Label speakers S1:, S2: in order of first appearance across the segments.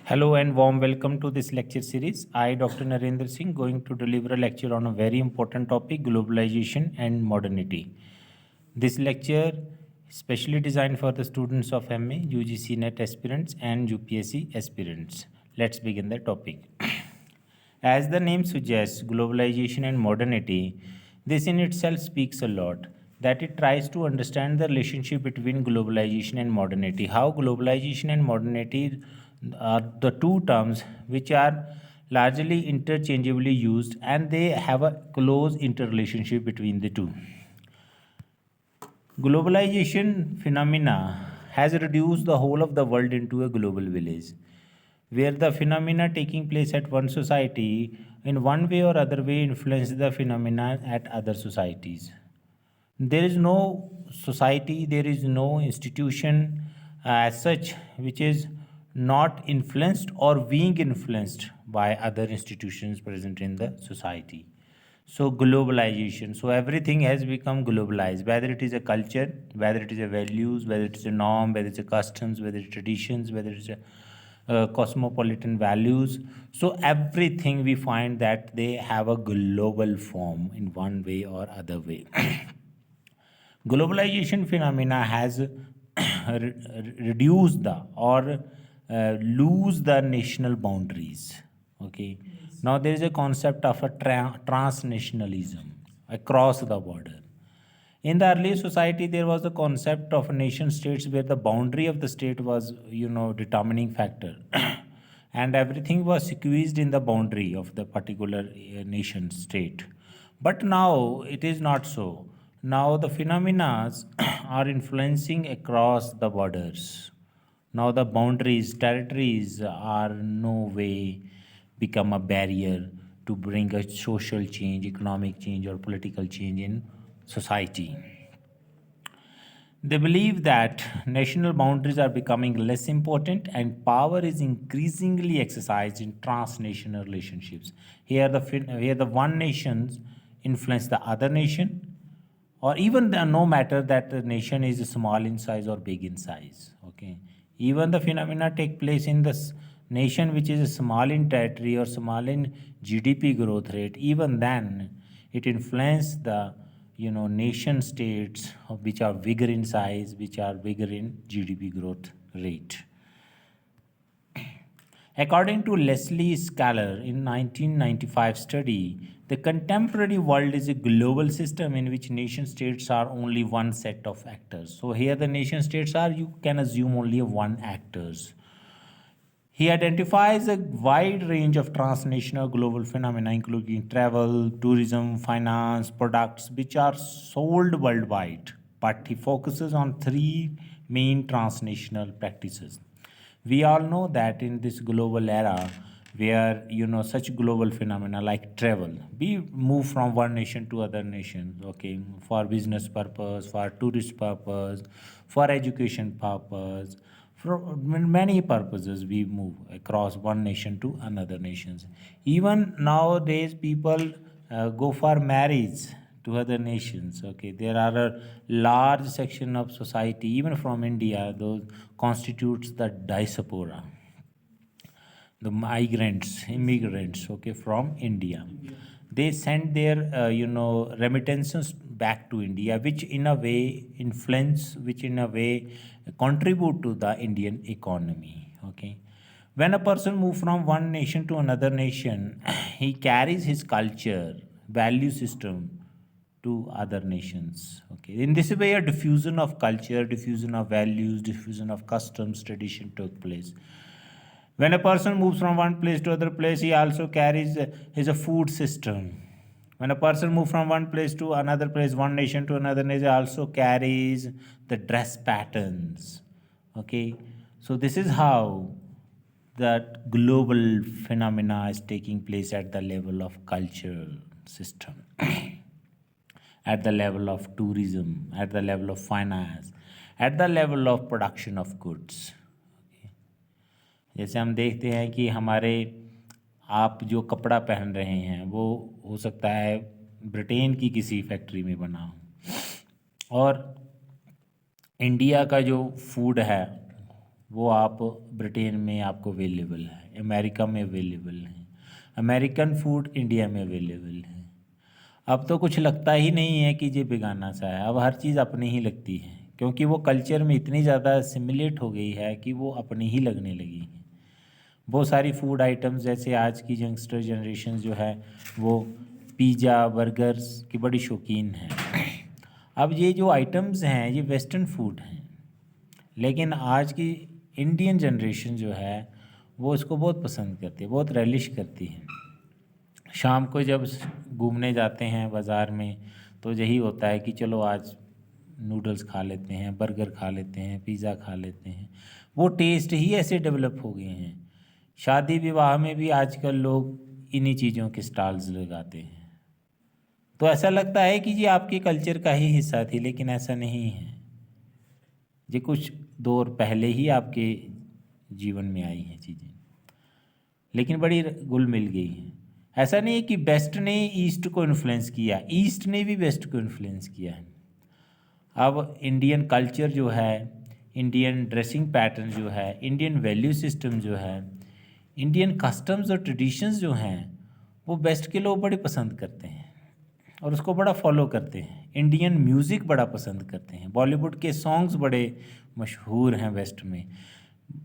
S1: Hello and warm welcome to this lecture series. I, Dr. Narendra Singh, going to deliver a lecture on a very important topic, globalization and modernity. This lecture is specially designed for the students of MA, UGC NET aspirants and UPSC aspirants. Let's begin the topic. As the name suggests, globalization and modernity, this in itself speaks a lot. That it tries to understand the relationship between globalization and modernity. How globalization and modernity are the two terms which are largely interchangeably used and they have a close interrelationship between the two. Globalization phenomena has reduced the whole of the world into a global village, where the phenomena taking place at one society in one way or other way influence the phenomena at other societies. There is no society, there is no institution as such which is not influenced or being influenced by other institutions present in the society. So globalization, so everything has become globalized, whether it is a culture, whether it is a values, whether it is a norm, whether it's a customs, whether it's traditions, whether it's a cosmopolitan values. So everything we find that they have a global form in one way or other way. Globalization phenomena has reduced the or lose the national boundaries. Okay. Now there is a concept of a transnationalism across the border. In the early society, there was a concept of nation states where the boundary of the state was, determining factor, and everything was squeezed in the boundary of the particular nation state. But now it is not so. Now the phenomena are influencing across the borders. Now the boundaries, territories are no way become a barrier to bring a social change, economic change, or political change in society. They believe that national boundaries are becoming less important and power is increasingly exercised in transnational relationships. Here the one nations influence the other nation, or even no matter that the nation is small in size or big in size. Okay, even the phenomena take place in the nation which is small in territory or small in GDP growth rate. Even then, it influence the nation states which are bigger in size, which are bigger in GDP growth rate. According to Leslie Scalar in 1995 study, the contemporary world is a global system in which nation states are only one set of actors. So here the nation states are, you can assume only one actors. He identifies a wide range of transnational global phenomena, including travel, tourism, finance, products, which are sold worldwide. But he focuses on three main transnational practices. We all know that in this global era, where such global phenomena like travel, we move from one nation to other nation, okay, for business purpose, for tourist purpose, for education purpose, for many purposes we move across one nation to another nations. Even nowadays people go for marriage to other nations. Okay, there are a large section of society even from India those constitutes the diaspora, the migrants, immigrants, okay, from India. They send their remittances back to India, which in a way influence, which in a way contribute to the Indian economy. Okay, when a person moves from one nation to another nation, he carries his culture, value system to other nations. Okay, in this way a diffusion of culture, diffusion of values, diffusion of customs, tradition took place. When a person moves from one place to other place, he also carries his food system. When a person moves from one place to another place, one nation to another nation, also carries the dress patterns. Okay, so this is how that global phenomena is taking place at the level of cultural system, at the level of tourism, at the level of finance, at the level of production of goods. जैसे हम देखते हैं कि हमारे आप जो कपड़ा पहन रहे हैं वो हो सकता है ब्रिटेन की किसी फैक्ट्री में बना हो, और इंडिया का जो फूड है वो आप ब्रिटेन में आपको अवेलेबल है, अमेरिका में अवेलेबल है, अमेरिकन फूड इंडिया में अवेलेबल है। अब तो कुछ लगता ही नहीं है कि ये बेगाना सा है, अब हर चीज़ अपनी ही लगती है, क्योंकि वो कल्चर में इतनी ज़्यादा सिमुलेट हो गई है कि वो अपनी ही लगने लगी है। बहुत सारी फूड आइटम्स, जैसे आज की यंगस्टर जनरेशन जो है वो पिज़्ज़ा बर्गर्स की बड़ी शौकीन है। अब ये जो आइटम्स हैं ये वेस्टर्न फूड हैं, लेकिन आज की इंडियन जनरेशन जो है वो इसको बहुत पसंद करती है, बहुत relish करती है। शाम को जब घूमने जाते हैं बाज़ार में तो यही होता है कि चलो आज नूडल्स खा लेते हैं, बर्गर खा लेते हैं, पिज़्ज़ा खा लेते हैं। वो टेस्ट ही ऐसे डेवलप हो गए हैं। शादी विवाह में भी आजकल लोग इन्हीं चीज़ों के स्टॉल्स लगाते हैं। तो ऐसा लगता है कि ये आपके कल्चर का ही हिस्सा थी, लेकिन ऐसा नहीं है। ये कुछ दौर पहले ही आपके जीवन में आई हैं चीज़ें, लेकिन बड़ी घुल मिल गई हैं। ऐसा नहीं है कि वेस्ट ने ईस्ट को इन्फ्लुएंस किया, ईस्ट ने भी वेस्ट को इन्फ्लुएंस किया है। अब इंडियन कल्चर जो है, इंडियन ड्रेसिंग पैटर्न जो है, इंडियन वैल्यू सिस्टम जो है, इंडियन कस्टम्स और ट्रेडिशंस जो हैं, वो वेस्ट के लोग बड़े पसंद करते हैं और उसको बड़ा फॉलो करते हैं। इंडियन म्यूज़िक बड़ा पसंद करते हैं, बॉलीवुड के सॉन्ग्स बड़े मशहूर हैं वेस्ट में,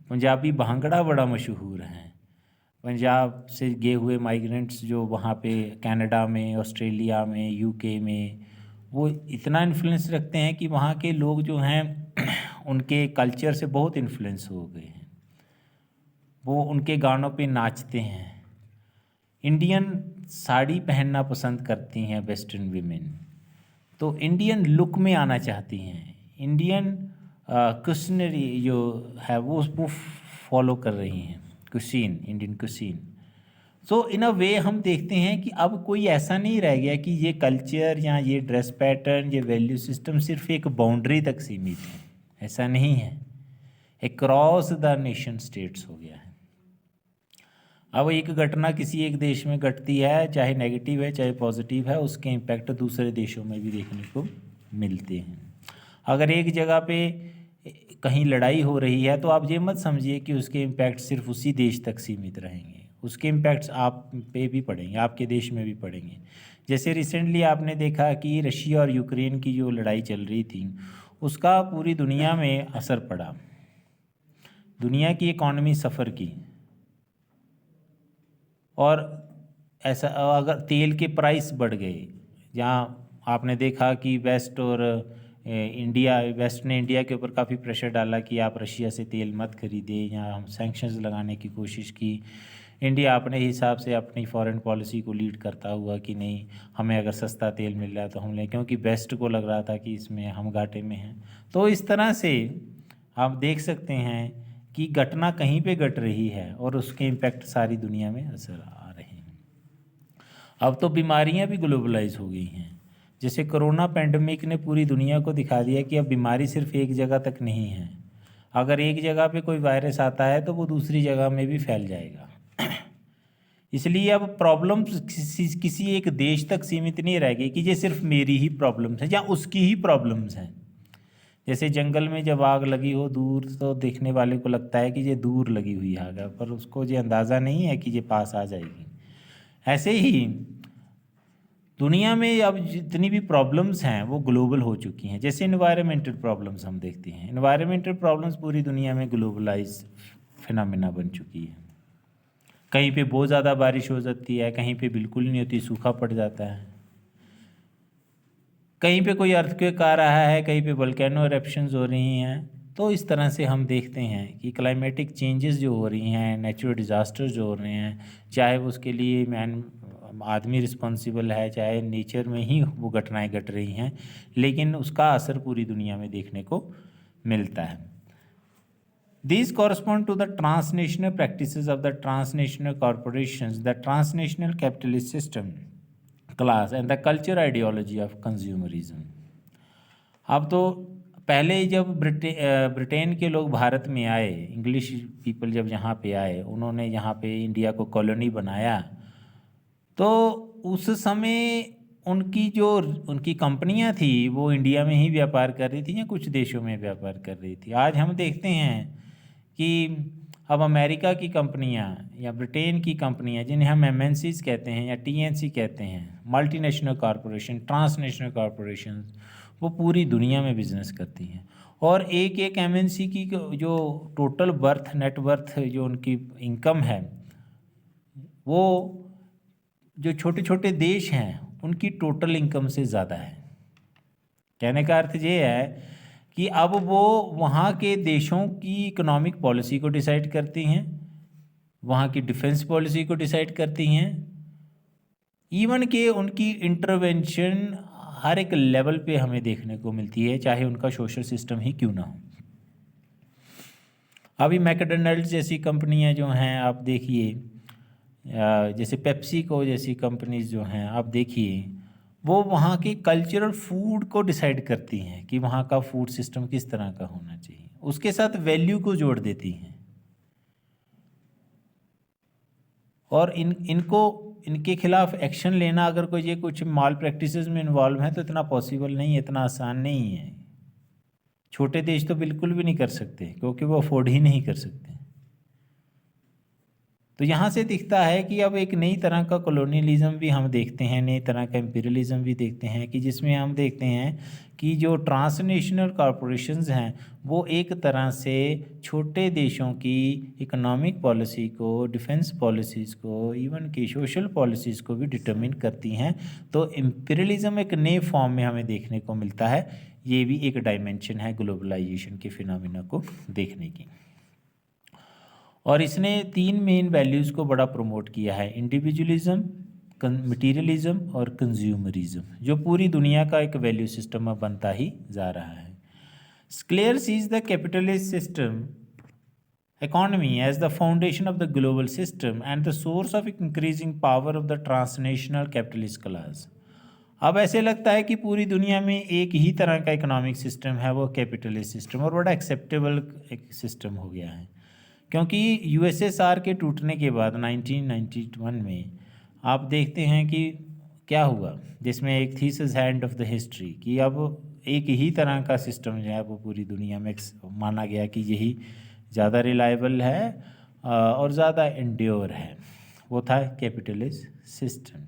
S1: पंजाबी भांगड़ा बड़ा मशहूर हैं। पंजाब से गए हुए माइग्रेंट्स जो वहाँ पे कनाडा में, ऑस्ट्रेलिया में, यूके में, वो इतना इन्फ्लुएंस रखते हैं कि वहाँ के लोग जो हैं उनके कल्चर से बहुत इन्फ्लुएंस हो गए हैं। वो उनके गानों पे नाचते हैं। इंडियन साड़ी पहनना पसंद करती हैं वेस्टर्न वीमेन, तो इंडियन लुक में आना चाहती हैं। इंडियन कुसिनरी जो है वो फॉलो कर रही हैं, कुसीन, इंडियन कुसीन। सो इन अ वे हम देखते हैं कि अब कोई ऐसा नहीं रह गया कि ये कल्चर या ये ड्रेस पैटर्न, ये वैल्यू सिस्टम सिर्फ एक बाउंड्री तक सीमित है। ऐसा नहीं है, अक्रॉस द नेशन स्टेट्स हो गया है। अब एक घटना किसी एक देश में घटती है, चाहे नेगेटिव है चाहे पॉजिटिव है, उसके इम्पैक्ट दूसरे देशों में भी देखने को मिलते हैं। अगर एक जगह पे कहीं लड़ाई हो रही है तो आप ये मत समझिए कि उसके इम्पैक्ट सिर्फ उसी देश तक सीमित रहेंगे, उसके इम्पैक्ट्स आप पे भी पड़ेंगे, आपके देश में भी पड़ेंगे। जैसे रिसेंटली आपने देखा कि रशिया और यूक्रेन की जो लड़ाई चल रही थी उसका पूरी दुनिया में असर पड़ा, दुनिया की इकॉनमी सफ़र की। और ऐसा अगर तेल के प्राइस बढ़ गए, जहाँ आपने देखा कि वेस्ट और इंडिया, वेस्ट ने इंडिया के ऊपर काफ़ी प्रेशर डाला कि आप रशिया से तेल मत खरीदें, या हम सैंक्शंस लगाने की कोशिश की। इंडिया अपने हिसाब से अपनी फॉरेन पॉलिसी को लीड करता हुआ कि नहीं, हमें अगर सस्ता तेल मिल रहा है तो हम लें, क्योंकि वेस्ट को लग रहा था कि इसमें हम घाटे में हैं। तो इस तरह से आप देख सकते हैं कि घटना कहीं पे घट रही है और उसके इम्पैक्ट सारी दुनिया में असर आ रहे हैं। अब तो बीमारियां भी ग्लोबलाइज हो गई हैं। जैसे कोरोना पेंडेमिक ने पूरी दुनिया को दिखा दिया कि अब बीमारी सिर्फ एक जगह तक नहीं है। अगर एक जगह पे कोई वायरस आता है तो वो दूसरी जगह में भी फैल जाएगा। इसलिए अब प्रॉब्लम्स किसी एक देश तक सीमित नहीं रह गई कि ये सिर्फ मेरी ही प्रॉब्लम्स हैं या उसकी ही प्रॉब्लम्स हैं। जैसे जंगल में जब आग लगी हो दूर, तो देखने वाले को लगता है कि ये दूर लगी हुई आग है, पर उसको ये अंदाज़ा नहीं है कि ये पास आ जाएगी। ऐसे ही दुनिया में अब जितनी भी प्रॉब्लम्स हैं वो ग्लोबल हो चुकी हैं। जैसे इन्वायरमेंटल प्रॉब्लम्स हम देखते हैं, इन्वायरमेंटल प्रॉब्लम्स पूरी दुनिया में ग्लोबलाइज फिनोमेना बन चुकी है। कहीं पे बहुत ज़्यादा बारिश हो जाती है, कहीं पे बिल्कुल नहीं होती, सूखा पड़ जाता है। कहीं पे कोई अर्थक्वेक आ रहा है, कहीं पे वोल्केनो इरप्शंस हो रही हैं। तो इस तरह से हम देखते हैं कि क्लाइमेटिक चेंजेस जो हो रही हैं, नेचुरल डिज़ास्टर जो हो रहे हैं, चाहे वो उसके लिए आदमी रिस्पॉन्सिबल है, चाहे नेचर में ही वो घटनाएं घट रही हैं, लेकिन उसका असर पूरी दुनिया में देखने को मिलता है। These correspond to the transnational practices of the transnational corporations, the transnational capitalist system, class and the culture ideology of consumerism. अब तो पहले जब ब्रिटेन के लोग भारत में आए, इंग्लिश पीपल जब यहाँ पे आए, उन्होंने यहाँ पे इंडिया को कॉलोनी बनाया, तो उस समय उनकी कंपनियाँ थी वो इंडिया में ही व्यापार कर रही थी या कुछ देशों में व्यापार कर रही थी। आज हम देखते हैं कि अब अमेरिका की कंपनियां या ब्रिटेन की कंपनियां जिन्हें हम एमएनसीज कहते हैं या टीएनसी कहते हैं, मल्टीनेशनल कॉरपोरेशन, ट्रांसनेशनल कॉरपोरेशन, वो पूरी दुनिया में बिजनेस करती हैं। और एक एक एमएनसी की जो टोटल वर्थ, नेट वर्थ, जो उनकी इनकम है, वो जो छोटे छोटे देश हैं उनकी टोटल इनकम से ज़्यादा है। कहने का अर्थ ये है कि अब वो वहाँ के देशों की इकोनॉमिक पॉलिसी को डिसाइड करती हैं, वहाँ की डिफेंस पॉलिसी को डिसाइड करती हैं, इवन के उनकी इंटरवेंशन हर एक लेवल पे हमें देखने को मिलती है, चाहे उनका सोशल सिस्टम ही क्यों ना हो। अभी मैकडोनल्ड्स जैसी कंपनियां जो हैं, आप देखिए, जैसे पेप्सी को जैसी कंपनीज जो हैं, आप देखिए, वो वहाँ के कल्चरल फूड को डिसाइड करती हैं कि वहाँ का फूड सिस्टम किस तरह का होना चाहिए, उसके साथ वैल्यू को जोड़ देती हैं। और इनके खिलाफ एक्शन लेना, अगर कोई ये कुछ माल प्रैक्टिसेस में इन्वॉल्व है, तो इतना पॉसिबल नहीं है, इतना आसान नहीं है। छोटे देश तो बिल्कुल भी नहीं कर सकते, क्योंकि वो अफोर्ड ही नहीं कर सकते। तो यहाँ से दिखता है कि अब एक नई तरह का कॉलोनियलिज्म भी हम देखते हैं, नई तरह का इंपीरियलिज्म भी देखते हैं, कि जिसमें हम देखते हैं कि जो ट्रांसनेशनल कॉरपोरेशंस हैं वो एक तरह से छोटे देशों की इकोनॉमिक पॉलिसी को, डिफेंस पॉलिसीज़ को, इवन की सोशल पॉलिसीज़ को भी डिटरमिन करती हैं। तो इंपीरियलिज्म एक नए फॉर्म में हमें देखने को मिलता है। ये भी एक डायमेंशन है ग्लोबलाइजेशन के फिनोमिना को देखने की। और इसने 3 मेन वैल्यूज़ को बड़ा प्रमोट किया है, इंडिविजुअलिज्म, मटीरियलिज्म और कंज्यूमरिज्म, जो पूरी दुनिया का एक वैल्यू सिस्टम अब बनता ही जा रहा है। Sklair sees the capitalist system economy as the foundation of the global system and the source of increasing power of the transnational capitalist class। अब ऐसे लगता है कि पूरी दुनिया में एक ही तरह का इकोनॉमिक सिस्टम है, वो कैपिटलिस्ट सिस्टम, और बड़ा एक्सेप्टेबल एक सिस्टम हो गया है। क्योंकि यूएसएसआर के टूटने के बाद 1991 में आप देखते हैं कि क्या हुआ, जिसमें एक thesis hand of the history, कि अब एक ही तरह का सिस्टम जो है वो पूरी दुनिया में माना गया कि यही ज़्यादा रिलायबल है और ज़्यादा एंड्योर है, वो था capitalist system.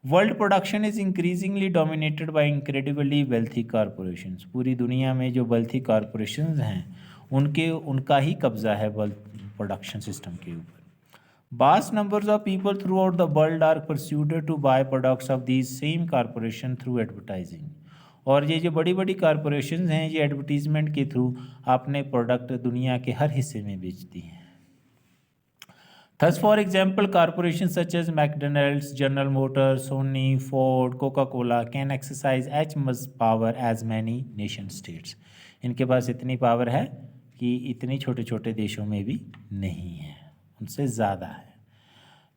S1: World production is increasingly dominated by incredibly wealthy corporations. पूरी दुनिया में जो वेल्थी कॉरपोरेशंस हैं उनका ही कब्जा है वर्ल्ड प्रोडक्शन सिस्टम के ऊपर। Vast numbers of people throughout the world are persuaded to buy products of these same corporation through advertising। और ये जो बड़ी बड़ी कॉरपोरेशंस हैं, ये एडवर्टीजमेंट के थ्रू अपने प्रोडक्ट दुनिया के हर हिस्से में बेचती हैं। Thus, for example, corporations such as McDonald's, General Motors, Sony, Ford, Coca-Cola can exercise as much power as many nation states। इनके पास इतनी पावर है कि इतनी छोटे छोटे देशों में भी नहीं है, उनसे ज़्यादा है।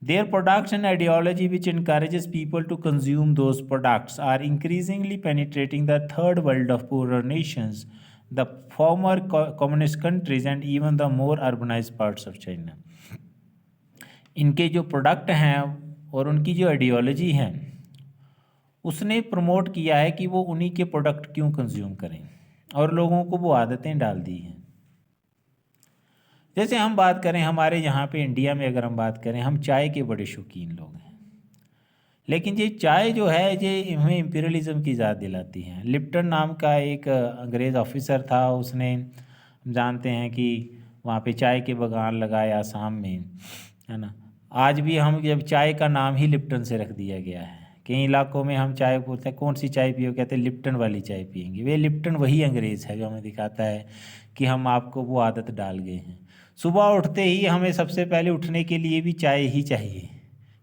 S1: Their products and ideology which encourages people to consume those products are increasingly penetrating the third world of poorer nations, the former communist countries and even the more urbanized parts of China। इनके जो product हैं और उनकी जो ideology है, उसने promote किया है कि वो उन्हीं के प्रोडक्ट क्यों कंज्यूम करें, और लोगों को वो आदतें डाल दी हैं। जैसे हम बात करें हमारे यहाँ पे इंडिया में, अगर हम बात करें, हम चाय के बड़े शौकीन लोग हैं, लेकिन ये चाय जो है ये हमें इंपीरियलिज्म की याद दिलाती है। लिप्टन नाम का एक अंग्रेज़ ऑफिसर था, उसने, हम जानते हैं कि वहाँ पे चाय के बागान लगाए आसाम में, है ना। आज भी हम जब चाय का नाम ही लिप्टन से रख दिया गया है, कई इलाकों में हम चाय पूछते हैं कौन सी चाय पियो, कहते हैं लिप्टन वाली चाय पियेंगे। वे लिप्टन वही अंग्रेज़ है जो हमें दिखाता है कि हम आपको वो आदत डाल गए हैं। सुबह उठते ही हमें सबसे पहले उठने के लिए भी चाय ही चाहिए,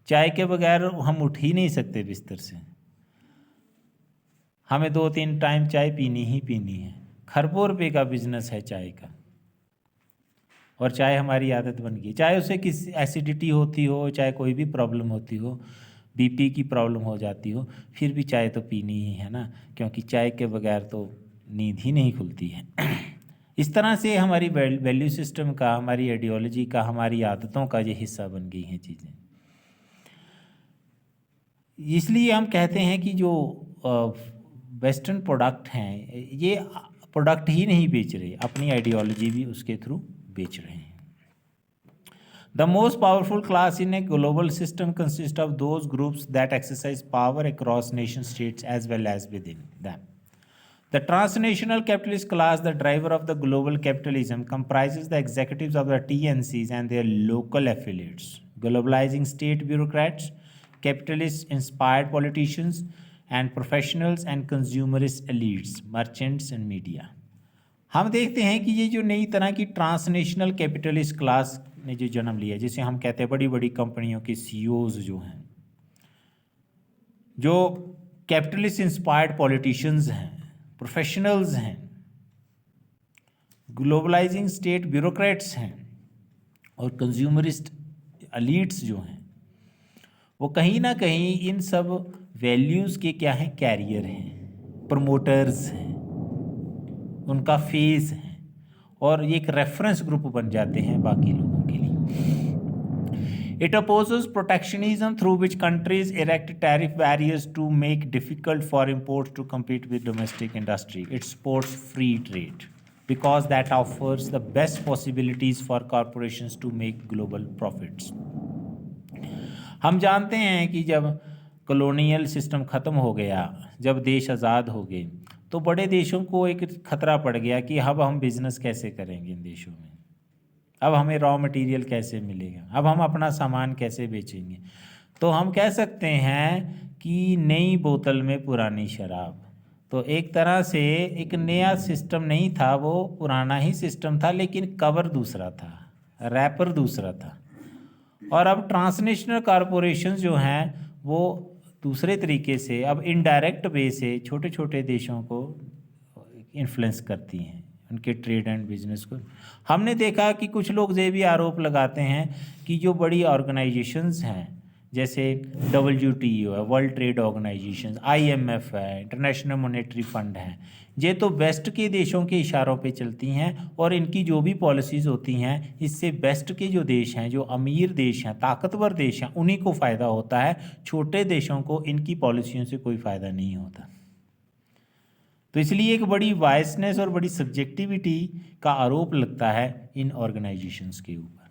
S1: चाय के बगैर हम उठ ही नहीं सकते बिस्तर से, हमें 2-3 टाइम चाय पीनी ही पीनी है। खरबों रुपये का बिजनेस है चाय का, और चाय हमारी आदत बन गई। चाहे उसे किस एसिडिटी होती हो, चाहे कोई भी प्रॉब्लम होती हो, बीपी की प्रॉब्लम हो जाती हो, फिर भी चाय तो पीनी ही है ना, क्योंकि चाय के बगैर तो नींद ही नहीं खुलती है। इस तरह से हमारी वैल्यू सिस्टम का, हमारी आइडियोलॉजी का, हमारी आदतों का ये हिस्सा बन गई हैं चीज़ें। इसलिए हम कहते हैं कि जो वेस्टर्न प्रोडक्ट हैं, ये प्रोडक्ट ही नहीं बेच रहे, अपनी आइडियोलॉजी भी उसके थ्रू बेच रहे हैं। The most powerful class in a global system consists of those groups that exercise power across nation states as well as within them. The transnational capitalist class, the driver of the global capitalism, comprises the executives of the TNCs and their local affiliates, globalizing state bureaucrats, capitalist-inspired politicians and professionals, and consumerist elites, merchants and media. हम देखते हैं कि ये जो नई तरह की transnational capitalist class ने जो जन्म लिया, जिसे हम कहते हैं बड़ी बड़ी कंपनियों के सीईओज जो हैं, जो कैपिटलिस्ट इंस्पायर्ड पॉलिटिशियंस हैं, प्रोफेशनल्स हैं, ग्लोबलाइजिंग स्टेट ब्यूरोक्रेट्स हैं और कंज्यूमरिस्ट एलीट्स जो हैं, वो कहीं ना कहीं इन सब वैल्यूज़ के क्या हैं, कैरियर हैं, प्रमोटर्स हैं, उनका फेस है और ये एक रेफरेंस ग्रुप बन जाते हैं बाकी लोगों के लिए। It opposes protectionism through which countries erect tariff barriers to make difficult for imports to compete with domestic industry. It supports free trade because that offers the best possibilities for corporations to make global profits. हम जानते हैं कि जब colonial system ख़त्म हो गया, जब देश आज़ाद हो गए, तो बड़े देशों को एक खतरा पड़ गया कि अब हम बिज़नेस कैसे करेंगे इन देशों में, अब हमें रॉ मटेरियल कैसे मिलेगा, अब हम अपना सामान कैसे बेचेंगे। तो हम कह सकते हैं कि नई बोतल में पुरानी शराब। तो एक तरह से एक नया सिस्टम नहीं था, वो पुराना ही सिस्टम था, लेकिन कवर दूसरा था, रैपर दूसरा था। और अब ट्रांसनेशनल कॉरपोरेशंस जो हैं वो दूसरे तरीके से अब इनडायरेक्ट वे से छोटे छोटे देशों को इन्फ्लुएंस करती हैं, उनके ट्रेड एंड बिजनेस को। हमने देखा कि कुछ लोग ये भी आरोप लगाते हैं कि जो बड़ी ऑर्गेनाइजेशंस हैं, जैसे WTO है, वर्ल्ड ट्रेड ऑर्गेनाइजेशन, IMF है, इंटरनेशनल मॉनेटरी फंड है, ये तो वेस्ट के देशों के इशारों पे चलती हैं और इनकी जो भी पॉलिसीज़ होती हैं, इससे वेस्ट के जो देश हैं, जो अमीर देश हैं, ताकतवर देश हैं, उन्हीं को फ़ायदा होता है। छोटे देशों को इनकी पॉलिसियों से कोई फ़ायदा नहीं होता। तो इसलिए एक बड़ी बायसनेस और बड़ी सब्जेक्टिविटी का आरोप लगता है इन ऑर्गेनाइजेशंस के ऊपर,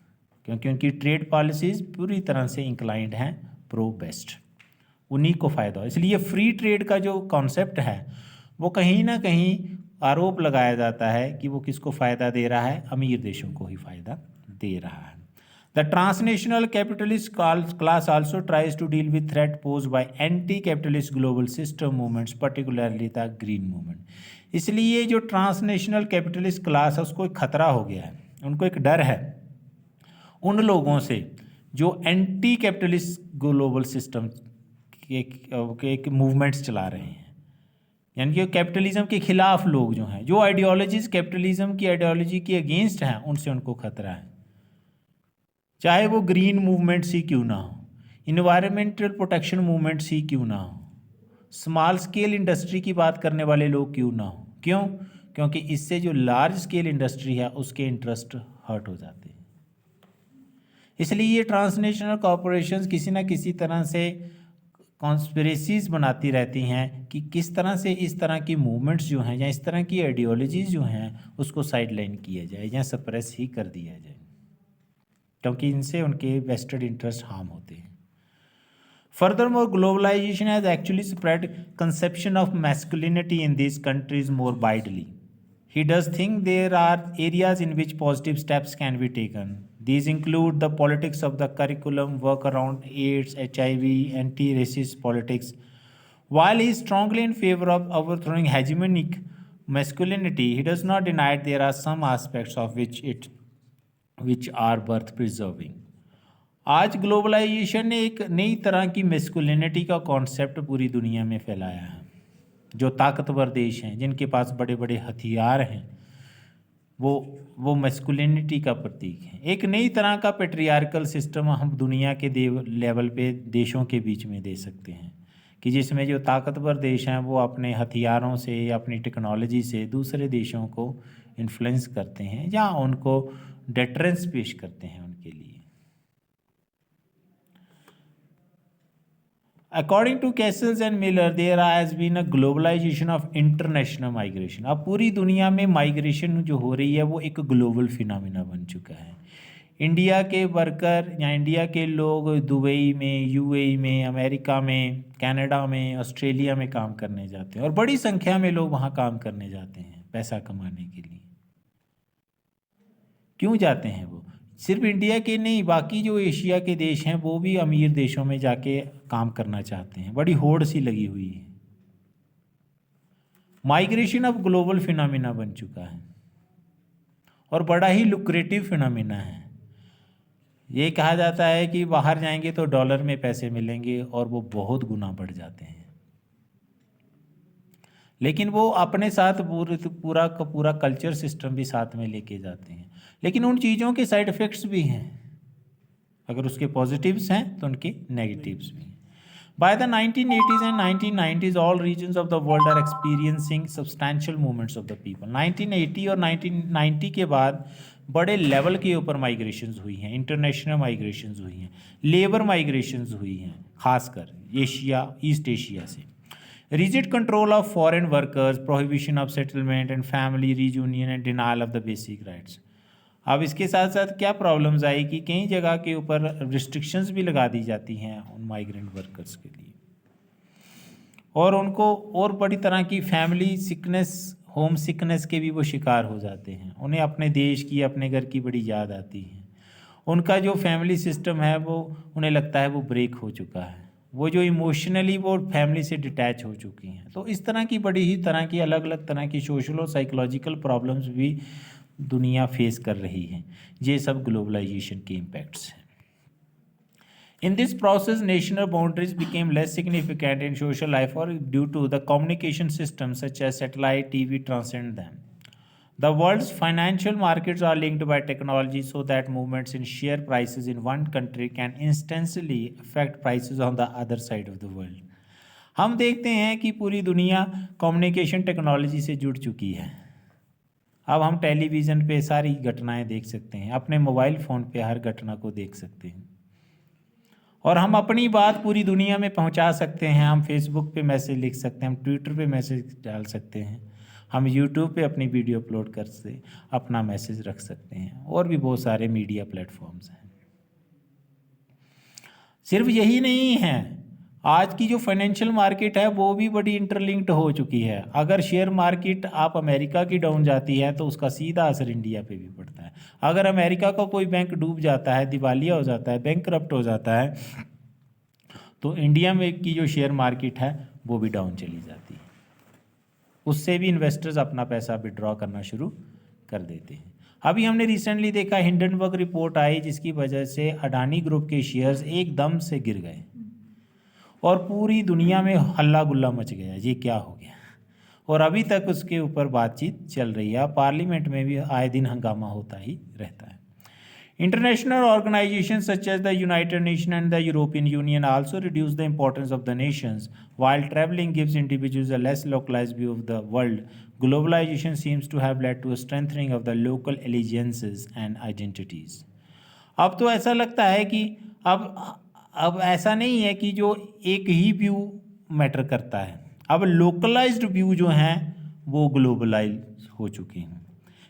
S1: क्योंकि उनकी ट्रेड पॉलिसीज़ पूरी तरह से इंक्लाइंड हैं प्रो बेस्ट, उन्हीं को फ़ायदा हो। इसलिए फ्री ट्रेड का जो कॉन्सेप्ट है वो कहीं ना कहीं आरोप लगाया जाता है कि वो किसको फ़ायदा दे रहा है, अमीर देशों को ही फ़ायदा दे रहा है। The transnational capitalist class also tries to deal with threat pose by anti capitalist global system movements, particularly the green movement. इसलिए जो ट्रांसनेशनल कैपिटलिस्ट क्लास है उसको एक खतरा हो गया है, उनको एक डर है उन लोगों से जो एंटी कैपिटलिस्ट ग्लोबल सिस्टम के मूवमेंट्स चला रहे हैं, यानी कि कैपिटलिज्म के खिलाफ लोग जो हैं, जो आइडियोलॉजीज कैपिटलिज्म की आइडियोलॉजी के अगेंस्ट हैं, उनसे उनको खतरा है। चाहे वो ग्रीन मूवमेंट्स ही क्यों ना हो, इन्वायरमेंटल प्रोटेक्शन मूवमेंट्स ही क्यों ना हो, स्मॉल स्केल इंडस्ट्री की बात करने वाले लोग क्यों ना हो। क्यों? क्योंकि इससे जो लार्ज स्केल इंडस्ट्री है उसके इंटरेस्ट हर्ट हो जाते हैं। इसलिए ये ट्रांसनेशनल कॉरपोरेशंस किसी ना किसी तरह से कॉन्स्पिरेसीज बनाती रहती हैं कि किस तरह से इस तरह की मूवमेंट्स जो हैं या इस तरह की आइडियोलॉजीज जो हैं उसको साइडलाइन किया जाए या सप्रेस ही कर दिया जाए, क्योंकि इनसे उनके वेस्टेड इंटरेस्ट हार्म होते हैं। Furthermore, globalization has actually spread conception of masculinity in these countries more widely. He does think there are areas in which positive steps can be taken. These include the politics of the curriculum, work around AIDS, HIV, anti-racist politics. While he is strongly in favor of overthrowing hegemonic masculinity, he does not deny there are some aspects of which are worth preserving. आज globalisation ने एक नई तरह की masculinity का concept पूरी दुनिया में फैलाया है। जो ताकतवर देश हैं, जिनके पास बड़े बड़े हथियार हैं, वो मैस्कुलिनिटी का प्रतीक है। एक नई तरह का पेट्रियार्कल सिस्टम हम दुनिया के लेवल पे देशों के बीच में दे सकते हैं कि जिसमें जो ताकतवर देश हैं वो अपने हथियारों से या अपनी टेक्नोलॉजी से दूसरे देशों को इन्फ्लुएंस करते हैं या उनको डेटरेंस पेश करते हैं उनके लिए। According to Cassels and Miller, there has been a globalization of international migration. अब पूरी दुनिया में माइग्रेशन जो हो रही है वो एक ग्लोबल फिनोमिना बन चुका है। इंडिया के वर्कर या इंडिया के लोग दुबई में, यूएई में, अमेरिका में, कनाडा में, ऑस्ट्रेलिया में काम करने जाते हैं और बड़ी संख्या में लोग वहाँ काम करने जाते हैं पैसा कमाने के लिए। क्यों जाते हैं वो? सिर्फ इंडिया के नहीं, बाकी जो एशिया के देश हैं वो भी अमीर देशों में जाके काम करना चाहते हैं। बड़ी होड़ सी लगी हुई है। माइग्रेशन अब ग्लोबल फिनोमिना बन चुका है और बड़ा ही लुक्रेटिव फिनोमिना है। ये कहा जाता है कि बाहर जाएंगे तो डॉलर में पैसे मिलेंगे और वो बहुत गुना बढ़ जाते हैं, लेकिन वो अपने साथ पूरा का पूरा कल्चर सिस्टम भी साथ में लेके जाते हैं। लेकिन उन चीज़ों के साइड इफ़ेक्ट्स भी हैं। अगर उसके पॉजिटिव्स हैं तो उनके नेगेटिव्स भी हैं। By the 1980s and 1990s, all regions of the world are experiencing substantial movements of the people. 1980 और 1990 के बाद बड़े लेवल के ऊपर माइग्रेशंस हुई हैं, इंटरनेशनल माइग्रेशंस हुई हैं, लेबर माइग्रेशंस हुई हैं, खासकर एशिया, ईस्ट एशिया से। Rigid control of foreign workers, prohibition of settlement and family reunion and denial of the basic rights. अब इसके साथ साथ क्या प्रॉब्लम्स आई कि कई जगह के ऊपर रिस्ट्रिक्शंस भी लगा दी जाती हैं उन माइग्रेंट वर्कर्स के लिए, और उनको और बड़ी तरह की फैमिली सिकनेस, होम सिकनेस के भी वो शिकार हो जाते हैं। उन्हें अपने देश की, अपने घर की बड़ी याद आती है। उनका जो फैमिली सिस्टम है वो उन्हें लगता है वो ब्रेक हो चुका है, वो जो इमोशनली वो फैमिली से डिटैच हो चुकी हैं। तो इस तरह की बड़ी ही तरह की अलग अलग तरह की सोशल और साइकोलॉजिकल प्रॉब्लम्स भी दुनिया फेस कर रही है। ये सब ग्लोबलाइजेशन के इम्पैक्ट्स हैं। In this process, national boundaries became less significant in social life or due to the communication systems such as satellite TV transcend them. The world's financial markets are linked by technology so that movements in share prices in one country can instantly affect prices on the other side of the world. हम देखते हैं कि पूरी दुनिया communication technology से जुड़ चुकी है। अब हम टेलीविज़न पे सारी घटनाएं देख सकते हैं, अपने मोबाइल फ़ोन पे हर घटना को देख सकते हैं, और हम अपनी बात पूरी दुनिया में पहुंचा सकते हैं। हम फेसबुक पे मैसेज लिख सकते हैं, हम ट्विटर पे मैसेज डाल सकते हैं, हम यूट्यूब पे अपनी वीडियो अपलोड कर से अपना मैसेज रख सकते हैं, और भी बहुत सारे मीडिया प्लेटफॉर्म्स हैं। सिर्फ यही नहीं है, आज की जो फाइनेंशियल मार्केट है वो भी बड़ी इंटरलिंक्ड हो चुकी है। अगर शेयर मार्केट आप अमेरिका की डाउन जाती है तो उसका सीधा असर इंडिया पे भी पड़ता है। अगर अमेरिका का कोई बैंक डूब जाता है, दिवालिया हो जाता है, बैंक करप्ट हो जाता है, तो इंडिया में की जो शेयर मार्केट है वो भी डाउन चली जाती है। उससे भी इन्वेस्टर्स अपना पैसा विड्रॉ करना शुरू कर देते हैं। अभी हमने रिसेंटली देखा, हिंडनबर्ग रिपोर्ट आई जिसकी वजह से अडानी ग्रुप के शेयर्स एकदम से गिर गए और पूरी दुनिया में हल्ला गुल्ला मच गया, ये क्या हो गया। और अभी तक उसके ऊपर बातचीत चल रही है, पार्लियामेंट में भी आए दिन हंगामा होता ही रहता है। International organizations such as the United Nations and the European Union also reduce the importance of the nations, while traveling gives individuals a less localized view of the world. Globalization seems to have led to a strengthening of the local allegiances and identities. अब तो ऐसा लगता है कि अब ऐसा नहीं है कि जो एक ही व्यू मैटर करता है, अब लोकलाइज्ड व्यू जो हैं वो ग्लोबलाइज हो चुके हैं।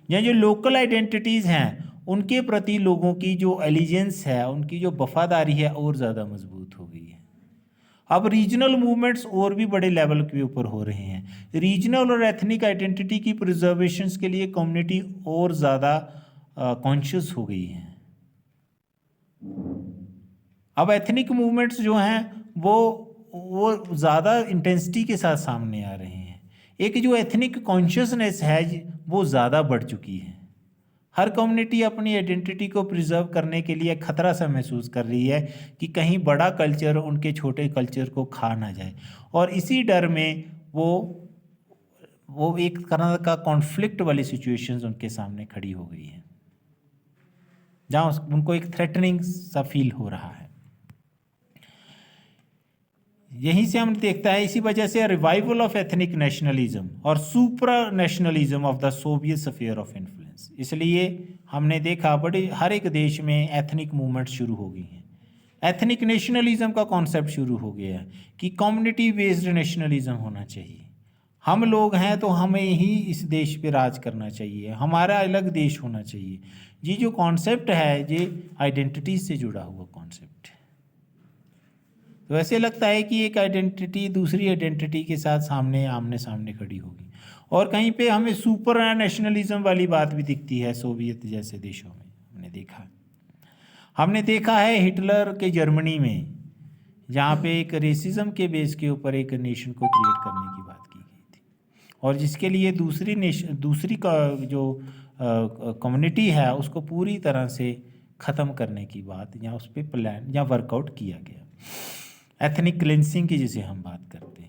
S1: या जो लोकल आइडेंटिटीज़ हैं उनके प्रति लोगों की जो एलिजेंस है, उनकी जो वफादारी है और ज़्यादा मजबूत हो गई है। अब रीजनल मूवमेंट्स और भी बड़े लेवल के ऊपर हो रहे हैं। रीजनल और एथनिक आइडेंटिटी की प्रिजर्वेशंस के लिए कम्युनिटी और ज़्यादा कॉन्शियस हो गई है। अब एथनिक मूवमेंट्स जो हैं वो ज़्यादा इंटेंसिटी के साथ सामने आ रहे हैं। एक जो एथनिक कॉन्शियसनेस है वो ज़्यादा बढ़ चुकी है। हर कम्युनिटी अपनी आइडेंटिटी को प्रिजर्व करने के लिए खतरा सा महसूस कर रही है कि कहीं बड़ा कल्चर उनके छोटे कल्चर को खा ना जाए, और इसी डर में वो एक तरह का कॉन्फ्लिक्ट वाली सिचुएशंस उनके सामने खड़ी हो गई है, जहाँ उनको एक थ्रेटनिंग सा फील हो रहा है। यहीं से हम देखता है, इसी वजह से रिवाइवल ऑफ एथनिक नेशनलिज्म और supra nationalism of the Soviet sphere of influence. इसलिए हमने देखा बड़े हर एक देश में एथनिक मूवमेंट शुरू हो गई हैं। एथनिक नेशनलिज्म का कॉन्सेप्ट शुरू हो गया है कि कम्युनिटी बेस्ड नेशनलिज्म होना चाहिए। हम लोग हैं तो हमें ही इस देश पे राज करना चाहिए, हमारा अलग देश होना चाहिए। ये जो कॉन्सेप्ट है ये आइडेंटिटी से जुड़ा हुआ कॉन्सेप्ट है। तो ऐसे लगता है कि एक आइडेंटिटी दूसरी आइडेंटिटी के साथ सामने आमने सामने खड़ी होगी। और कहीं पे हमें सुपर नेशनलिज्म वाली बात भी दिखती है सोवियत जैसे देशों में। हमने देखा है हिटलर के जर्मनी में, जहाँ पे एक रेसिज्म के बेस के ऊपर एक नेशन को क्रिएट करने की बात की गई थी, और जिसके लिए दूसरी का जो कम्युनिटी है उसको पूरी तरह से ख़त्म करने की बात या उस पर प्लान या वर्कआउट किया गया। एथनिक क्लिनसिंग की जिसे हम बात करते हैं।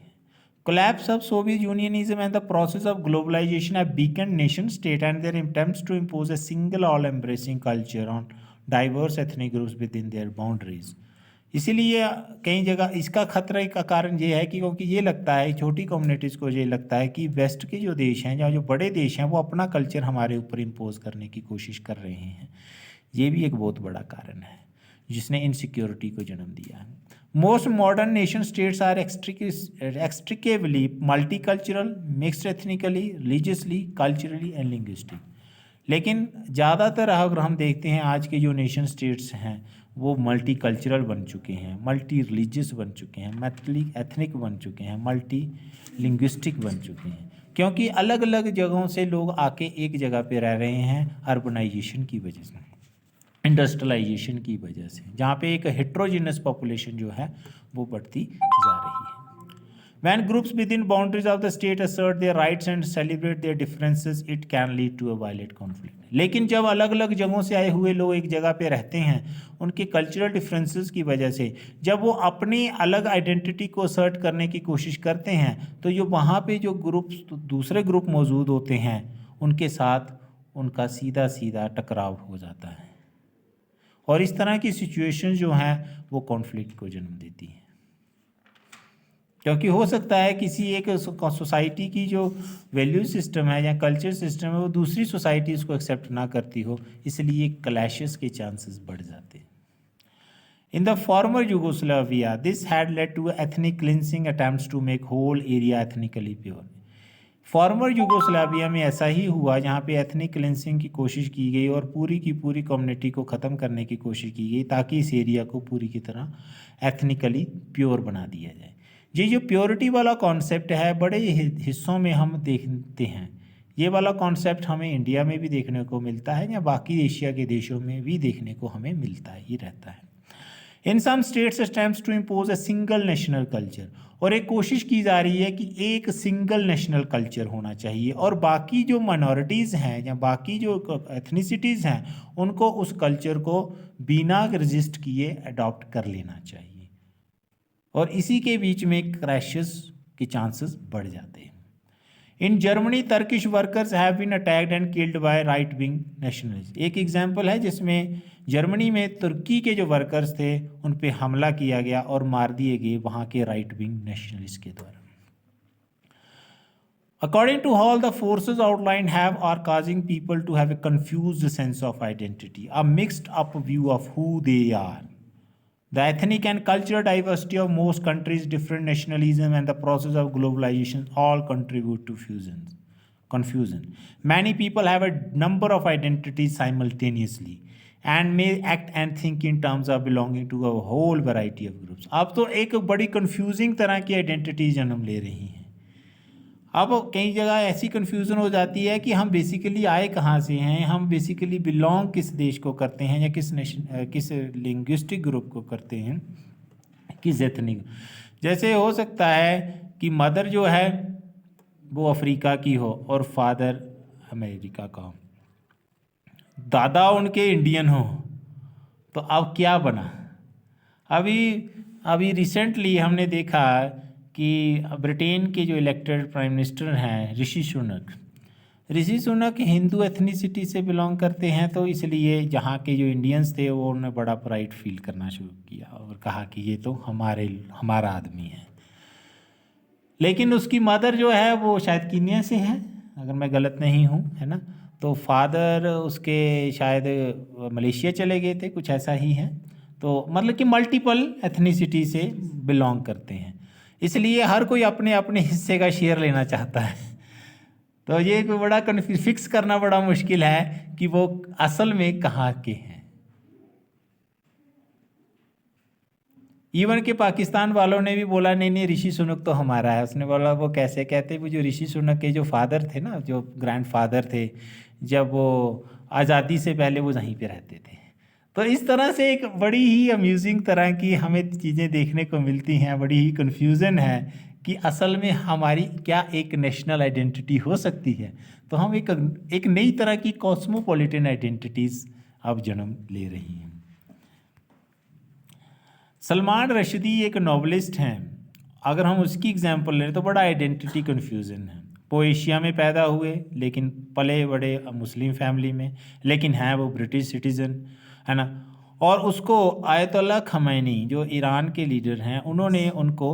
S1: Collapse of Soviet Unionism and the process of globalization have weakened nation state and their attempts to impose a single all-embracing culture on diverse ethnic groups within their boundaries. इसीलिए कई जगह इसका खतरे का कारण ये है कि क्योंकि ये लगता है छोटी कम्युनिटीज़ को ये लगता है कि वेस्ट के जो देश हैं या जो बड़े देश हैं वो अपना कल्चर हमारे ऊपर इम्पोज करने की कोशिश कर रहे हैं। ये भी एक बहुत बड़ा कारण है जिसने इनसिक्योरिटी को जन्म दिया है। Most modern nation states are extricably multicultural, mixed ethnically, religiously, culturally and linguistic. लेकिन ज़्यादातर अगर हम देखते हैं आज के जो नेशन स्टेट्स हैं वो मल्टी कल्चरल बन चुके हैं, मल्टी रिलीजियस बन चुके हैं, मल्टी एथनिक बन चुके हैं, मल्टी लिंग्विस्टिक बन चुके हैं, क्योंकि अलग अलग जगहों से लोग आके एक जगह पे रह रहे हैं अर्बनाइजेशन की वजह से, इंडस्ट्रियलाइजेशन की वजह से, जहाँ पे एक हेट्रोजिनस पॉपुलेशन जो है वो बढ़ती जा रही है। When groups within boundaries of the state assert their rights and celebrate their differences, it can lead to a violent conflict. लेकिन जब अलग अलग जगहों से आए हुए लोग एक जगह पे रहते हैं उनके कल्चरल डिफरेंसेस की वजह से, जब वो अपनी अलग आइडेंटिटी को असर्ट करने की कोशिश करते हैं तो जो वहाँ पे जो दूसरे ग्रुप मौजूद होते हैं उनके साथ उनका सीधा सीधा टकराव हो जाता है, और इस तरह की सिचुएशन जो हैं वो कॉन्फ्लिक्ट को जन्म देती हैं। क्योंकि हो सकता है किसी एक सोसाइटी की जो वैल्यू सिस्टम है या कल्चर सिस्टम है वो दूसरी सोसाइटी उसको एक्सेप्ट ना करती हो, इसलिए क्लैशेस के चांसेस बढ़ जाते हैं। In the former Yugoslavia this had led to ethnic cleansing attempts to make whole area ethnically pure. Former Yugoslavia में ऐसा ही हुआ जहाँ पे एथनिक क्लिनसिंग की कोशिश की गई और पूरी की पूरी कम्युनिटी को ख़त्म करने की कोशिश की गई ताकि इस एरिया को पूरी की तरह एथनिकली प्योर बना दिया जाए। ये जो प्योरिटी वाला कॉन्सेप्ट है बड़े हिस्सों में हम देखते हैं, ये वाला कॉन्सेप्ट हमें इंडिया में भी देखने को मिलता है या बाकी एशिया के देशों में भी देखने को हमें मिलता ही रहता है। In some states attempts to impose a single national culture, और एक कोशिश की जा रही है कि एक सिंगल नेशनल कल्चर होना चाहिए और बाकी जो माइनॉरिटीज़ हैं या बाकी जो एथनिसिटीज़ हैं उनको उस कल्चर को बिना रजिस्ट किए अडॉप्ट कर लेना चाहिए, और इसी के बीच में क्रैशेस के चांसेस बढ़ जाते हैं। In Germany Turkish workers have been attacked and killed by right wing nationalist. एक एग्जांपल है जिसमें जर्मनी में तुर्की के जो वर्कर्स थे उन पे हमला किया गया और मार दिए गए वहाँ के राइट विंग नेशनलिस्ट के द्वारा। According to Hall, the forces outlined are causing people to have a confused sense of identity, a mixed up view of who they are. The ethnic and cultural diversity of most countries, different nationalism, and the process of globalization all contribute to confusion. Many people have a number of identities simultaneously and may act and think in terms of belonging to a whole variety of groups. अब तो एक बड़ी confusing तरह की identity जन्म ले रही हैं। अब कई जगह ऐसी कन्फ्यूज़न हो जाती है कि हम बेसिकली आए कहाँ से हैं, हम बेसिकली बिलोंग किस देश को करते हैं या किस लिंग्विस्टिक ग्रुप को करते हैं, किस एथनिक। जैसे हो सकता है कि मदर जो है वो अफ्रीका की हो और फादर अमेरिका का हो, दादा उनके इंडियन हो, तो अब क्या बना। अभी रिसेंटली हमने देखा कि ब्रिटेन के जो इलेक्टेड प्राइम मिनिस्टर हैं ऋषि सुनक हिंदू एथनिसिटी से बिलोंग करते हैं, तो इसलिए जहाँ के जो इंडियंस थे वो उन्होंने बड़ा प्राइड फील करना शुरू किया और कहा कि ये तो हमारा आदमी है। लेकिन उसकी मदर जो है वो शायद कीनिया से है अगर मैं गलत नहीं हूँ, है ना, तो फादर उसके शायद मलेशिया चले गए थे, कुछ ऐसा ही है। तो मतलब कि मल्टीपल एथनिसिटी से बिलोंग करते हैं, इसलिए हर कोई अपने अपने हिस्से का शेयर लेना चाहता है। तो ये एक बड़ा फिक्स करना बड़ा मुश्किल है कि वो असल में कहाँ के हैं। इवन के पाकिस्तान वालों ने भी बोला नहीं नहीं ऋषि सुनक तो हमारा है। उसने बोला वो कैसे कहते, वो जो ऋषि सुनक के जो फादर थे ना, जो ग्रैंड फादर थे, जब वो आज़ादी से पहले वो वहीं पे रहते थे। तो इस तरह से एक बड़ी ही अम्यूजिंग तरह की हमें चीज़ें देखने को मिलती हैं, बड़ी ही कन्फ्यूज़न है कि असल में हमारी क्या एक नेशनल आइडेंटिटी हो सकती है। तो हम एक नई तरह की कॉस्मोपॉलिटन आइडेंटिटीज़ अब जन्म ले रही हैं। सलमान रश्दी एक नॉवलिस्ट हैं, अगर हम उसकी एग्जांपल लें तो बड़ा आइडेंटिटी कन्फ्यूज़न है। वो एशिया में पैदा हुए लेकिन पले बड़े मुस्लिम फैमिली में, लेकिन हैं वो ब्रिटिश सिटीज़न, है ना। और उसको आयतुल्लाह खमैनी जो ईरान के लीडर हैं, उन्होंने उनको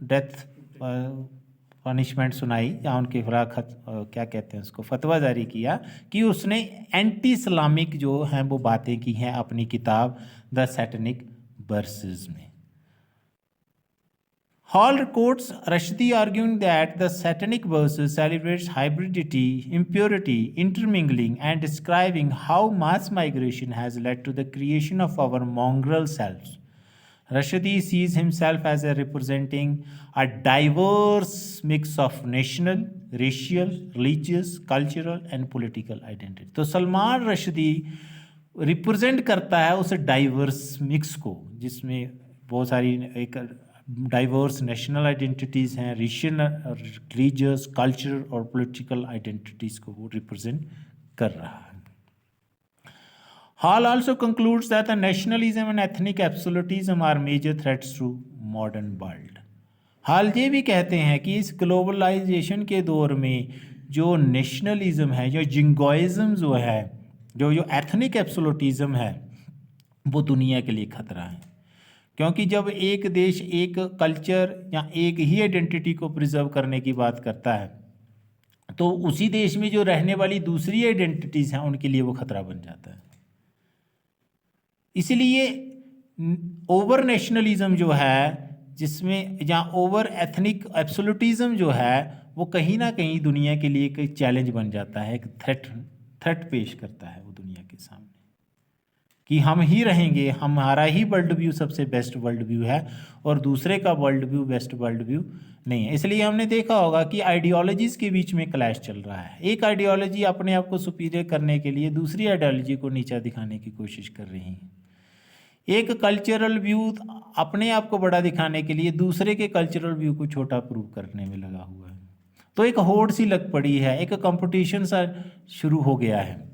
S1: डेथ पनिशमेंट सुनाई या उनके खिलाफ क्या कहते हैं उसको फतवा जारी किया कि उसने एंटी इस्लामिक जो हैं वो बातें की हैं अपनी किताब द सैटनिक वर्सेस में। Hall quotes Rushdie arguing that the Satanic verses celebrates hybridity, impurity, intermingling, and describing how mass migration has led to the creation of our mongrel selves. Rushdie sees himself as representing a diverse mix of national, racial, religious, cultural, and political identity. तो Salman Rushdie represent करता है उस diverse mix को, जिसमें बहुत सारी एक diverse national identities हैं, रेशियल, रिलीजियस, कल्चरल और पॉलिटिकल आइडेंटिटीज़ को वो रिप्रेजेंट कर रहा है। Hall also concludes that the nationalism and ethnic absolutism are major threats to modern world. हाल ये भी कहते हैं कि इस ग्लोबलाइजेशन के दौर में जो नेशनलिज्म है, जो जिंगोइज्म जो है, जो एथनिक एब्सोल्यूटिज्म है, वो दुनिया के लिए खतरा है। क्योंकि जब एक देश एक कल्चर या एक ही आइडेंटिटी को प्रिजर्व करने की बात करता है, तो उसी देश में जो रहने वाली दूसरी आइडेंटिटीज़ हैं उनके लिए वो खतरा बन जाता है। इसलिए ओवर नेशनलिज्म जो है, जिसमें या ओवर एथनिक एब्सोल्यूटिज्म जो है, वो कहीं ना कहीं दुनिया के लिए एक चैलेंज बन जाता है, एक थ्रेट पेश करता है वो दुनिया के सामने कि हम ही रहेंगे, हमारा ही वर्ल्ड व्यू सबसे बेस्ट वर्ल्ड व्यू है और दूसरे का world view best world view नहीं है। इसलिए हमने देखा होगा कि आइडियोलॉजीज़ के बीच में क्लैश चल रहा है। एक आइडियोलॉजी अपने आप को सुपीरियर करने के लिए दूसरी आइडियोलॉजी को नीचा दिखाने की कोशिश कर रही है। एक कल्चरल व्यू अपने आप को बड़ा दिखाने के लिए दूसरे के कल्चरल व्यू को छोटा प्रूव करने में लगा हुआ है। तो एक होड़ सी लग पड़ी है, एक कंपटीशन सा शुरू हो गया है।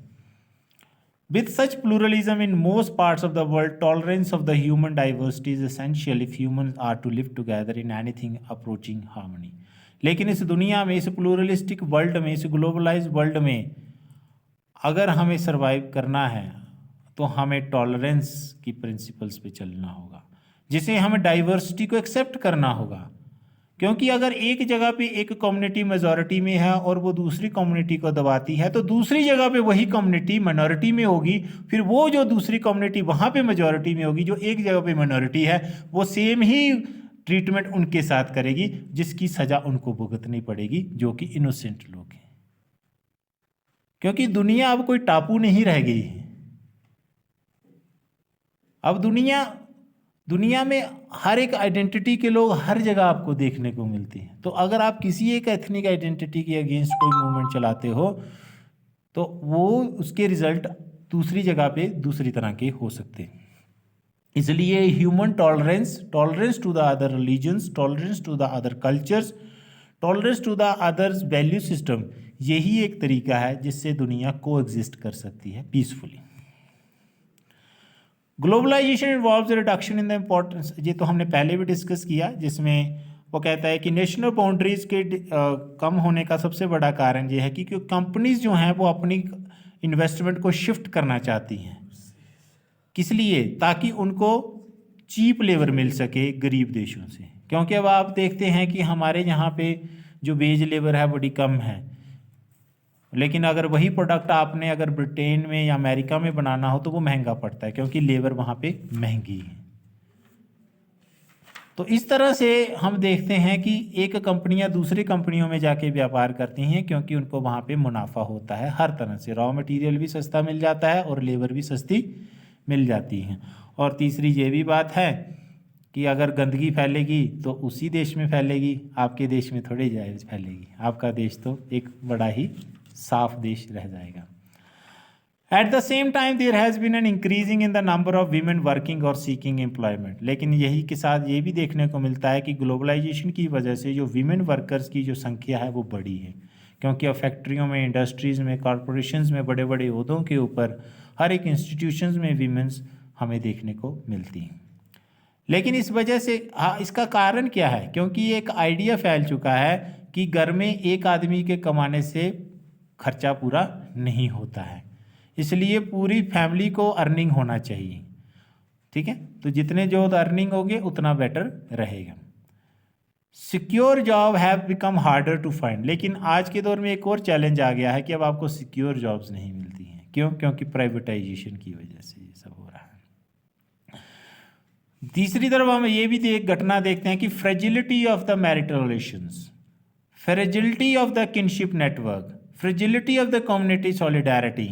S1: With such pluralism in most parts of the world, tolerance of the human diversity is essential if humans are to live together in anything approaching harmony. लेकिन इस दुनिया में, इस प्लूरलिस्टिक वर्ल्ड में, इस ग्लोबलाइज्ड वर्ल्ड में अगर हमें सरवाइव करना है तो हमें टॉलरेंस की प्रिंसिपल्स पे चलना होगा, जिसे हमें डाइवर्सिटी को एक्सेप्ट करना होगा। क्योंकि अगर एक जगह पे एक कम्युनिटी मेजॉरिटी में है और वो दूसरी कम्युनिटी को दबाती है, तो दूसरी जगह पे वही कम्युनिटी माइनॉरिटी में होगी, फिर वो जो दूसरी कम्युनिटी वहाँ पे मेजॉरिटी में होगी, जो एक जगह पे माइनॉरिटी है, वो सेम ही ट्रीटमेंट उनके साथ करेगी, जिसकी सज़ा उनको भुगतनी पड़ेगी, जो कि इनोसेंट लोग हैं। क्योंकि दुनिया अब कोई टापू नहीं रह गई है। अब दुनिया में हर एक आइडेंटिटी के लोग हर जगह आपको देखने को मिलते हैं। तो अगर आप किसी एक एथनिक आइडेंटिटी के अगेंस्ट कोई मूवमेंट चलाते हो, तो वो उसके रिजल्ट दूसरी जगह पे दूसरी तरह के हो सकते हैं। इसलिए human tolerance to the other religions, tolerance to the other cultures, tolerance to the others value system, यही एक तरीका है जिससे दुनिया को एग्जिस्ट कर सकती है peacefully. Globalisation involves reduction in the importance, ये तो हमने पहले भी डिस्कस किया, जिसमें वो कहता है कि नेशनल बाउंड्रीज के कम होने का सबसे बड़ा कारण ये है कि कंपनीज जो हैं वो अपनी इन्वेस्टमेंट को शिफ्ट करना चाहती हैं। किस लिए? ताकि उनको चीप लेबर मिल सके गरीब देशों से। क्योंकि अब आप देखते हैं कि हमारे यहाँ पे जो वेज लेबर है बड़ी कम है, लेकिन अगर वही प्रोडक्ट आपने अगर ब्रिटेन में या अमेरिका में बनाना हो तो वो महंगा पड़ता है, क्योंकि लेबर वहाँ पे महंगी है। तो इस तरह से हम देखते हैं कि एक कंपनियां दूसरी कंपनियों में जाके व्यापार करती हैं, क्योंकि उनको वहाँ पे मुनाफा होता है हर तरह से, रॉ मटेरियल भी सस्ता मिल जाता है और लेबर भी सस्ती मिल जाती है। और तीसरी ये भी बात है कि अगर गंदगी फैलेगी तो उसी देश में फैलेगी, आपके देश में थोड़ी जाए फैलेगी। आपका देश तो एक बड़ा ही साफ देश रह जाएगा। At the same time, there has been an increasing in the number of women working or seeking employment. लेकिन यही के साथ ये भी देखने को मिलता है कि ग्लोबलाइजेशन की वजह से जो वीमेन वर्कर्स की जो संख्या है वो बढ़ी है, क्योंकि अब फैक्ट्रियों में, इंडस्ट्रीज़ में, कॉरपोरेशंस में, बड़े बड़े ओहदों के ऊपर हर एक इंस्टीट्यूशंस में वीमेंस हमें देखने को मिलती हैं। लेकिन इस वजह से इसका कारण क्या है? क्योंकि एक आइडिया फैल चुका है कि घर में एक आदमी के कमाने से खर्चा पूरा नहीं होता है, इसलिए पूरी फैमिली को अर्निंग होना चाहिए। ठीक है, तो जितने जो अर्निंग होगे उतना बेटर रहेगा। Secure job have become harder to find. लेकिन आज के दौर में एक और चैलेंज आ गया है कि अब आपको सिक्योर जॉब्स नहीं मिलती हैं। क्यों? क्योंकि प्राइवेटाइजेशन की वजह से ये सब हो रहा है। तीसरी तरफ हम ये भी एक घटना देखते हैं कि fragility of the marital relations, fragility of the kinship network, fragility of the community solidarity,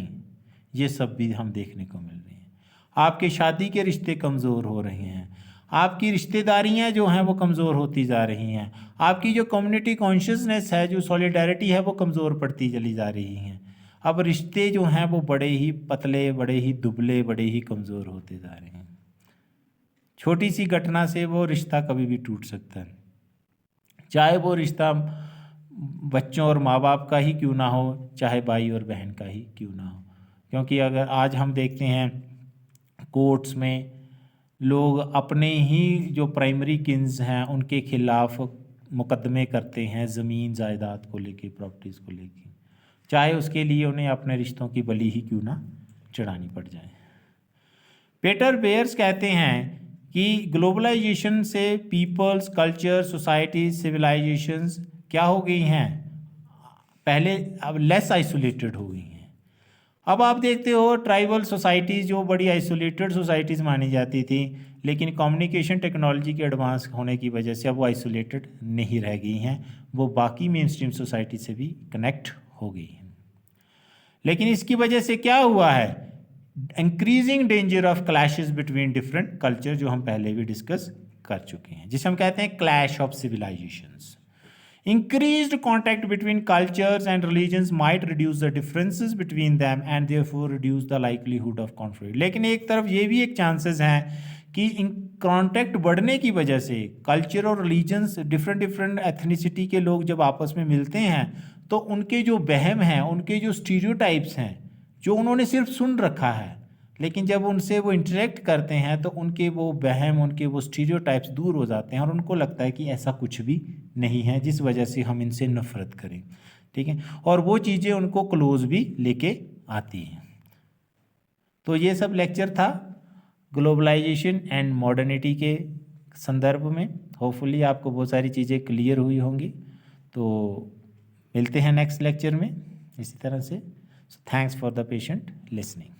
S1: ये सब भी हम देखने को मिल रही हैं। आपके शादी के रिश्ते कमज़ोर हो रहे हैं, आपकी रिश्तेदारियां जो हैं वो कमज़ोर होती जा रही हैं, आपकी जो कम्युनिटी कॉन्शियसनेस है, जो सॉलिडारिटी है, वो कमज़ोर पड़ती चली जा रही हैं। अब रिश्ते जो हैं वो बड़े ही पतले, बड़े ही दुबले, बड़े ही कमज़ोर होते जा रहे हैं। छोटी सी घटना से वो रिश्ता कभी भी टूट सकता है, चाहे वो रिश्ता बच्चों और माँ बाप का ही क्यों ना हो, चाहे भाई और बहन का ही क्यों ना हो। क्योंकि अगर आज हम देखते हैं कोर्ट्स में लोग अपने ही जो प्राइमरी किन्स हैं उनके खिलाफ मुकदमे करते हैं, ज़मीन जायदाद को लेके, प्रॉपर्टीज़ को लेके, चाहे उसके लिए उन्हें अपने रिश्तों की बलि ही क्यों ना चढ़ानी पड़ जाए। पीटर बेयर्स कहते हैं कि ग्लोबलाइजेशन से पीपल्स, कल्चर, सोसाइटीज, सिविलाइजेशंस क्या हो गई हैं? पहले अब लेस आइसोलेटेड हो गई हैं। अब आप देखते हो ट्राइबल सोसाइटीज़ जो बड़ी आइसोलेटेड सोसाइटीज़ मानी जाती थी, लेकिन कम्युनिकेशन टेक्नोलॉजी के एडवांस होने की वजह से अब वो आइसोलेटेड नहीं रह गई हैं, वो बाकी मेन स्ट्रीम सोसाइटी से भी कनेक्ट हो गई हैं। लेकिन इसकी वजह से क्या हुआ है? Increasing danger of clashes between different culture, जो हम पहले भी डिस्कस कर चुके हैं, जिसे हम कहते हैं clash of civilisations. Increased contact between cultures and religions might reduce the differences between them and therefore reduce the likelihood of conflict. लेकिन एक तरफ ये भी एक चांसेस हैं कि इन कॉन्टैक्ट बढ़ने की वजह से कल्चर और रिलीजन्स, डिफरेंट एथनिसिटी के लोग जब आपस में मिलते हैं तो उनके जो वहम हैं, उनके जो स्टीरियोटाइप्स हैं, जो उन्होंने सिर्फ सुन रखा है, लेकिन जब उनसे वो इंटरेक्ट करते हैं तो उनके वो वहम, उनके वो स्टीरियोटाइप्स दूर हो जाते हैं और उनको लगता है कि ऐसा कुछ भी नहीं है, जिस वजह से हम इनसे नफरत करें। ठीक है, और वो चीज़ें उनको क्लोज भी लेके आती हैं। तो ये सब लेक्चर था ग्लोबलाइजेशन एंड मॉडर्निटी के संदर्भ में। होपफुली आपको बहुत सारी चीज़ें क्लियर हुई होंगी। तो मिलते हैं नेक्स्ट लेक्चर में इसी तरह से। So thanks for the patient listening.